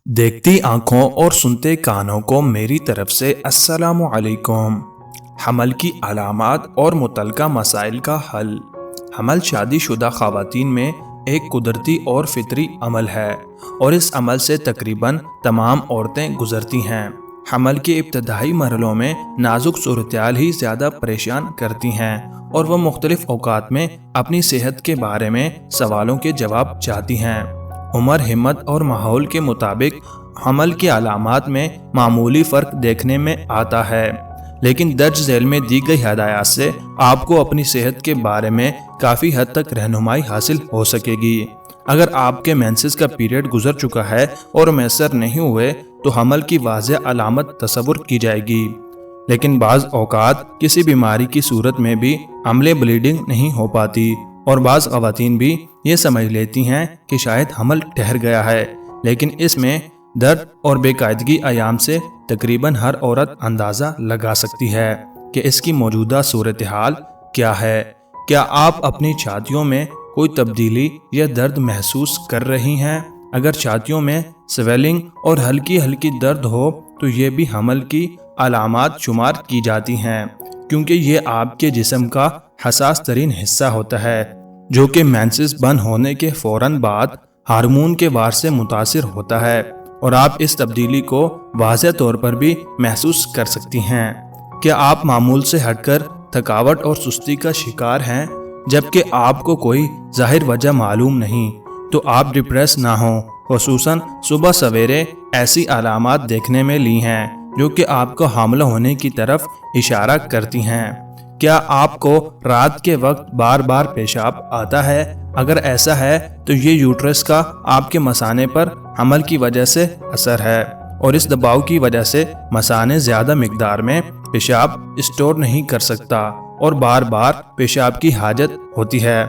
देखती आंखों और सुनते कानों को मेरी तरफ से अस्सलामु अलैकुम। हमल की अलामात और मुतल्लिका मसाइल का हल। हमल शादीशुदा ख़वातीन में एक कुदरती और फितरी अमल है और इस अमल से तकरीबन तमाम औरतें गुजरती हैं। हमल के इब्तदाई मरहलों में नाजुक सूरत-ए-हाल ही ज़्यादा परेशान करती हैं और वह मुख्तलिफ औकात में अपनी सेहत के बारे में सवालों के जवाब चाहती हैं। उम्र, हिम्मत और माहौल के मुताबिक हमल की अलामात में मामूली फ़र्क देखने में आता है, लेकिन दर्ज झेल में दी गई हदायत से आपको अपनी सेहत के बारे में काफ़ी हद तक रहनुमाई हासिल हो सकेगी। अगर आपके मेंसेस का पीरियड गुजर चुका है और मैसर नहीं हुए तो हमल की वाज़ेह अलामत तसव्वुर की जाएगी, लेकिन बाज़ औक़ात किसी बीमारी की सूरत में भी अमले ब्लीडिंग नहीं हो पाती और बाज़ ख़वातीन भी ये समझ लेती हैं कि शायद हमल ठहर गया है, लेकिन इसमें दर्द और बेकायदगी अयाम से तकरीबन हर औरत अंदाज़ा लगा सकती है कि इसकी मौजूदा सूरत हाल क्या है। क्या आप अपनी छातियों में कोई तब्दीली या दर्द महसूस कर रही हैं? अगर छातियों में स्वेलिंग और हल्की हल्की दर्द हो तो ये भी हमल की अलामात शुमार की जाती हैं, क्योंकि ये आपके जिस्म का हसास तरीन हिस्सा होता है जो कि मेंसेस बंद होने के फ़ौरन बाद हार्मोन के वार से मुतासिर होता है और आप इस तब्दीली को वाज़ेह तौर पर भी महसूस कर सकती हैं। क्या आप मामूल से हटकर थकावट और सुस्ती का शिकार हैं जबकि आपको कोई ज़ाहिर वजह मालूम नहीं? तो आप डिप्रेस ना हों। ख़ुसूसन सुबह सवेरे ऐसी अलामात देखने में ली हैं जो कि आपको हामिला होने की तरफ इशारा करती हैं। क्या आपको रात के वक्त बार बार पेशाब आता है? अगर ऐसा है तो ये यूट्रस का आपके मसाने पर हमल की वजह से असर है और इस दबाव की वजह से मसाने ज़्यादा मिकदार में पेशाब स्टोर नहीं कर सकता और बार बार पेशाब की हाजत होती है।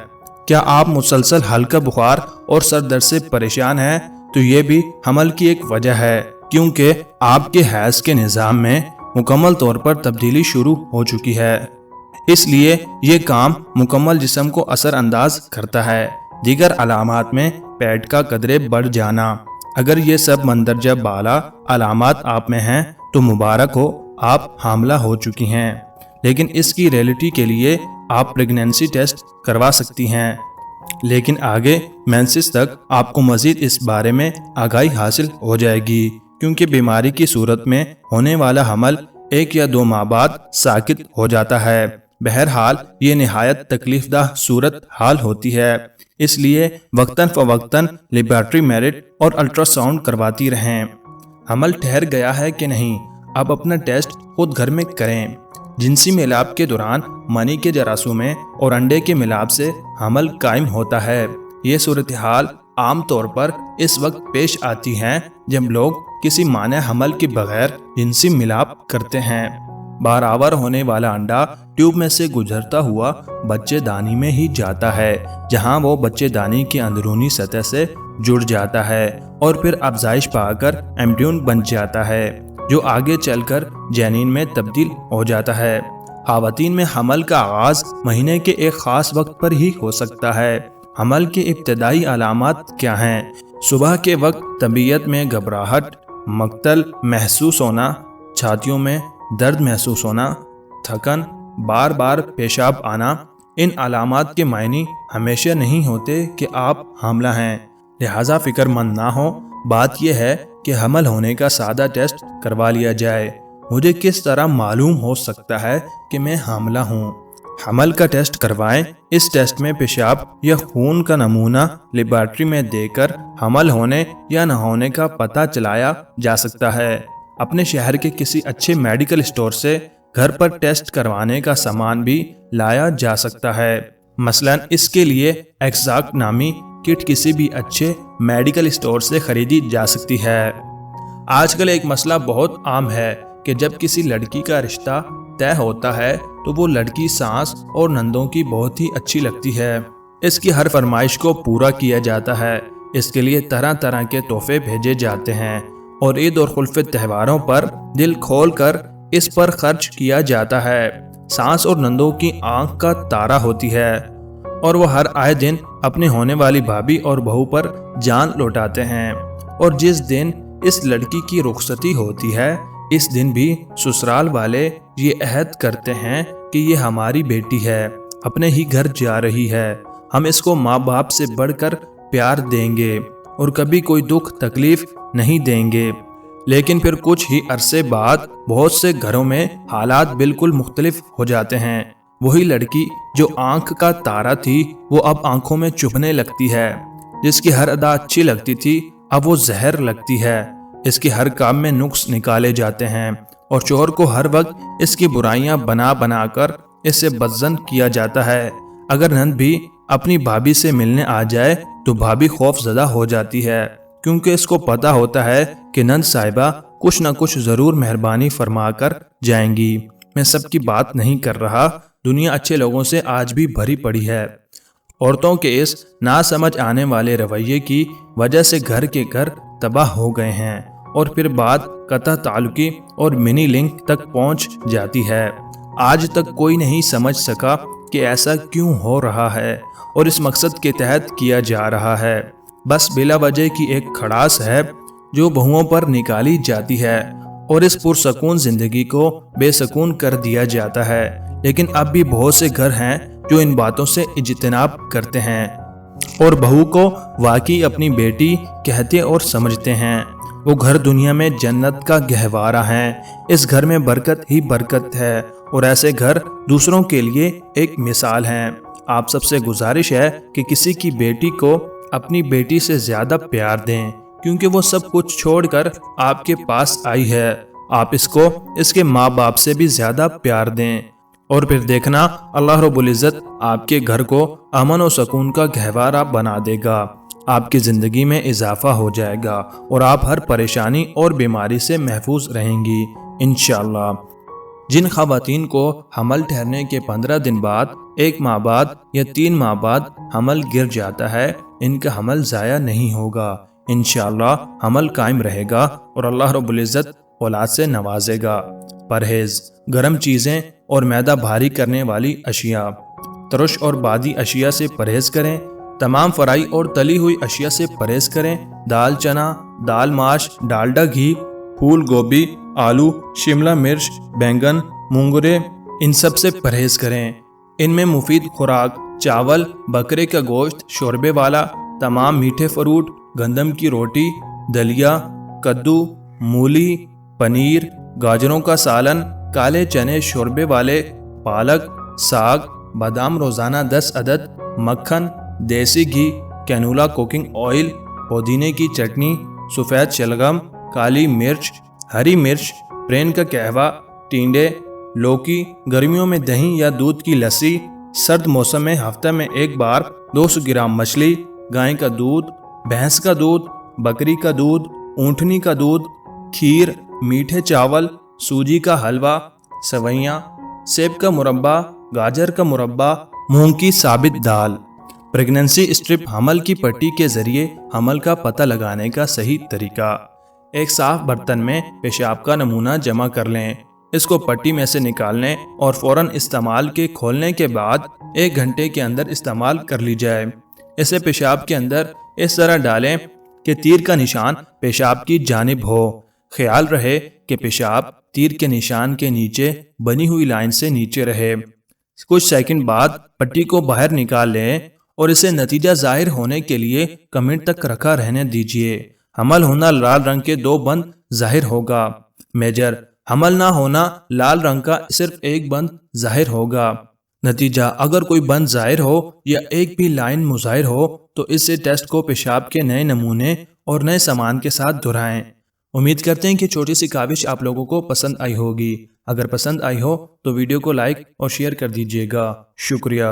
क्या आप मुसलसल हल्का बुखार और सर दर्द से परेशान हैं? तो ये भी हमल की एक वजह है, क्योंकि आपके हैज़ के निज़ाम में मुकम्मल तौर पर तब्दीली शुरू हो चुकी है, इसलिए ये काम मुकम्मल जिस्म को असर अंदाज करता है। दीगर अलामात में पेट का कदरे बढ़ जाना। अगर ये सब मंदरजा बाला अलामात आप में हैं तो मुबारक हो, आप हामिला हो चुकी हैं, लेकिन इसकी रियलिटी के लिए आप प्रेगनेंसी टेस्ट करवा सकती हैं। लेकिन आगे मेंसेस तक आपको मज़ीद इस बारे में आगाही हासिल हो जाएगी, क्योंकि बीमारी की सूरत में होने वाला हमल 1 या 2 माह बाद साकित हो जाता है। बहरहाल ये निहायत तकलीफदा सूरत हाल होती है, इसलिए वक्तन फ़वक्तन लेबॉरेटरी मेरिट और अल्ट्रासाउंड करवाती रहें। हमल ठहर गया है कि नहीं, अब अपना टेस्ट खुद घर में करें। जिनसी मिलाप के दौरान मनी के जरासूमें और अंडे के मिलाप से हमल कायम होता है। ये सूरत हाल आम तौर पर इस वक्त पेश आती हैं जब लोग किसी माने हमल के बगैर जिनसी मिलाप करते हैं। बारावर होने वाला अंडा ट्यूब में से गुजरता हुआ बच्चेदानी में ही जाता है, जहां वो बच्चेदानी की अंदरूनी सतह से जुड़ जाता है और फिर अफजाइश पाकर एम्ब्रियन बन जाता है, जो आगे चलकर जनीन में तब्दील हो जाता है। ख़वातीन में हमल का आगाज़ महीने के एक ख़ास वक्त पर ही हो सकता है। हमल के इब्तदाई अलामात क्या हैं? सुबह के वक्त तबीयत में घबराहट, मक्तल महसूस होना, छातियों में दर्द महसूस होना, थकन, बार बार पेशाब आना। इन अलामात के मायने हमेशा नहीं होते कि आप हामिला हैं, लिहाजा फिक्रमंद ना हो। बात यह है कि हमल होने का सादा टेस्ट करवा लिया जाए। मुझे किस तरह मालूम हो सकता है कि मैं हामिला हूँ? हमल का टेस्ट करवाएं। इस टेस्ट में पेशाब या खून का नमूना लेबॉरेटरी में देकर हमल होने या न होने का पता चलाया जा सकता है। अपने शहर के किसी अच्छे मेडिकल स्टोर से घर पर टेस्ट करवाने का सामान भी लाया जा सकता है। मसलन इसके लिए एक्साक्ट नामी किट किसी भी अच्छे मेडिकल स्टोर से खरीदी जा सकती है। आजकल एक मसला बहुत आम है कि जब किसी लड़की का रिश्ता तय होता है तो वो लड़की सास और नंदों की बहुत ही अच्छी लगती है। इसकी हर फरमाइश को पूरा किया जाता है। इसके लिए तरह तरह के तोहफे भेजे जाते हैं और ईद और खुल्फे त्योहारों पर दिल खोल कर इस पर खर्च किया जाता है। सास और नंदों की आंख का तारा होती है और वह हर आए दिन अपने होने वाली भाभी और बहू पर जान लौटाते हैं। और जिस दिन اس لڑکی کی رخصتی ہوتی ہے اس دن بھی سسرال والے یہ عہد کرتے ہیں کہ یہ ہماری بیٹی ہے، اپنے ہی گھر جا رہی ہے، ہم اس کو ماں باپ سے بڑھ کر پیار دیں گے اور کبھی کوئی دکھ تکلیف نہیں دیں گے۔ لیکن پھر کچھ ہی عرصے بعد بہت سے گھروں میں حالات بالکل مختلف ہو جاتے ہیں۔ وہی لڑکی جو آنکھ کا تارا تھی وہ اب آنکھوں میں چبھنے لگتی ہے، جس کی ہر ادا اچھی لگتی تھی اب وہ زہر لگتی ہے، اس کے ہر کام میں نقص نکالے جاتے ہیں اور شوہر کو ہر وقت اس کی برائیاں بنا بنا کر اس سے بدظن کیا جاتا ہے۔ اگر نند بھی اپنی بھابھی سے ملنے آ جائے تو بھابھی خوف زدہ ہو جاتی ہے، کیونکہ اس کو پتا ہوتا ہے کہ نند صاحبہ کچھ نہ کچھ ضرور مہربانی فرما کر جائیں گی۔ میں سب کی بات نہیں کر رہا، دنیا اچھے لوگوں سے آج بھی بھری پڑی ہے۔ عورتوں کے اس نہ سمجھ آنے والے رویے کی وجہ سے گھر کے گھر تباہ ہو گئے ہیں اور پھر بات قطع تعلقی اور منی لنک تک پہنچ جاتی ہے۔ آج تک کوئی نہیں سمجھ سکا کہ ایسا کیوں ہو رہا ہے اور اس مقصد کے تحت کیا جا رہا ہے۔ بس بلا وجہ کی ایک کھڑاس ہے جو بہوؤں پر نکالی جاتی ہے اور اس پرسکون زندگی کو بے سکون کر دیا جاتا ہے۔ لیکن اب بھی بہت سے گھر ہیں جو ان باتوں سے اجتناب کرتے ہیں اور بہو کو واقعی اپنی بیٹی کہتے اور سمجھتے ہیں۔ وہ گھر دنیا میں جنت کا گہوارہ ہیں، اس گھر میں برکت ہی برکت ہے اور ایسے گھر دوسروں کے لیے ایک مثال ہیں۔ آپ سب سے گزارش ہے کہ کسی کی بیٹی کو اپنی بیٹی سے زیادہ پیار دیں، کیونکہ وہ سب کچھ چھوڑ کر آپ کے پاس آئی ہے۔ آپ اس کو اس کے ماں باپ سے بھی زیادہ پیار دیں اور پھر دیکھنا اللہ رب العزت آپ کے گھر کو امن و سکون کا گہوارہ بنا دے گا، آپ کی زندگی میں اضافہ ہو جائے گا اور آپ ہر پریشانی اور بیماری سے محفوظ رہیں گی انشاءاللہ۔ جن خواتین کو حمل ٹھہرنے کے 15 دن بعد، 1 ماہ بعد یا 3 ماہ بعد حمل گر جاتا ہے، ان کا حمل ضائع نہیں ہوگا، انشاءاللہ حمل قائم رہے گا اور اللہ رب العزت اولاد سے نوازے گا۔ پرہیز: گرم چیزیں اور معدہ بھاری کرنے والی اشیاء، ترش اور بادی اشیاء سے پرہیز کریں، تمام فرائی اور تلی ہوئی اشیاء سے پرہیز کریں، دال چنا، دال ماش، ڈالڈا گھی، پھول گوبھی، آلو، شملہ مرچ، بینگن، مونگرے، ان سب سے پرہیز کریں۔ ان میں مفید خوراک چاول، بکرے کا گوشت شوربے والا، تمام میٹھے فروٹ، گندم کی روٹی، دلیا، کدو، مولی، پنیر، گاجروں کا سالن، کالے چنے شوربے والے، پالک، ساگ، بادام روزانہ 10 عدد، مکھن، دیسی گھی، کینولا کوکنگ آئل، پودینے کی چٹنی، سفید شلغم، کالی مرچ، ہری مرچ، برین کا قہوہ، ٹینڈے، لوکی، گرمیوں میں دہی یا دودھ کی لسی، سرد موسم میں ہفتہ میں 1 بار 200 گرام مچھلی، گائے کا دودھ، بھینس کا دودھ، بکری کا دودھ، اونٹنی کا دودھ، کھیر، میٹھے چاول، سوجی کا حلوہ، سوئیاں، سیب کا مربع، گاجر کا مربع، مونگ کی ثابت دال۔ پریگننسی اسٹرپ حمل کی پٹی کے ذریعے حمل کا پتہ لگانے کا صحیح طریقہ۔ ایک صاف برتن میں پیشاب کا نمونہ جمع کر لیں، اس کو پٹی میں سے نکال لیں اور فوراً استعمال کے کھولنے کے بعد 1 گھنٹے کے اندر استعمال کر لی جائے۔ اسے پیشاب کے اندر اس طرح ڈالیں کہ تیر کا نشان پیشاب کی جانب ہو۔ خیال رہے کہ پیشاب تیر کے نشان کے نیچے بنی ہوئی لائن سے نیچے رہے۔ کچھ سیکنڈ بعد پٹی کو باہر نکال لیں اور اسے نتیجہ ظاہر ہونے کے لیے کمنٹ تک رکھا رہنے دیجیے۔ حمل ہونا لال رنگ کے 2 بند ظاہر ہوگا۔ میجر: حمل نہ ہونا لال رنگ کا صرف 1 بند ظاہر ہوگا۔ نتیجہ: اگر کوئی بند ظاہر ہو یا ایک بھی لائن مظاہر ہو تو اس سے ٹیسٹ کو پیشاب کے نئے نمونے اور نئے سامان کے ساتھ دہرائیں۔ امید کرتے ہیں کہ چھوٹی سی کاوش آپ لوگوں کو پسند آئی ہوگی۔ اگر پسند آئی ہو تو ویڈیو کو لائک اور شیئر کر دیجیے گا۔ شکریہ۔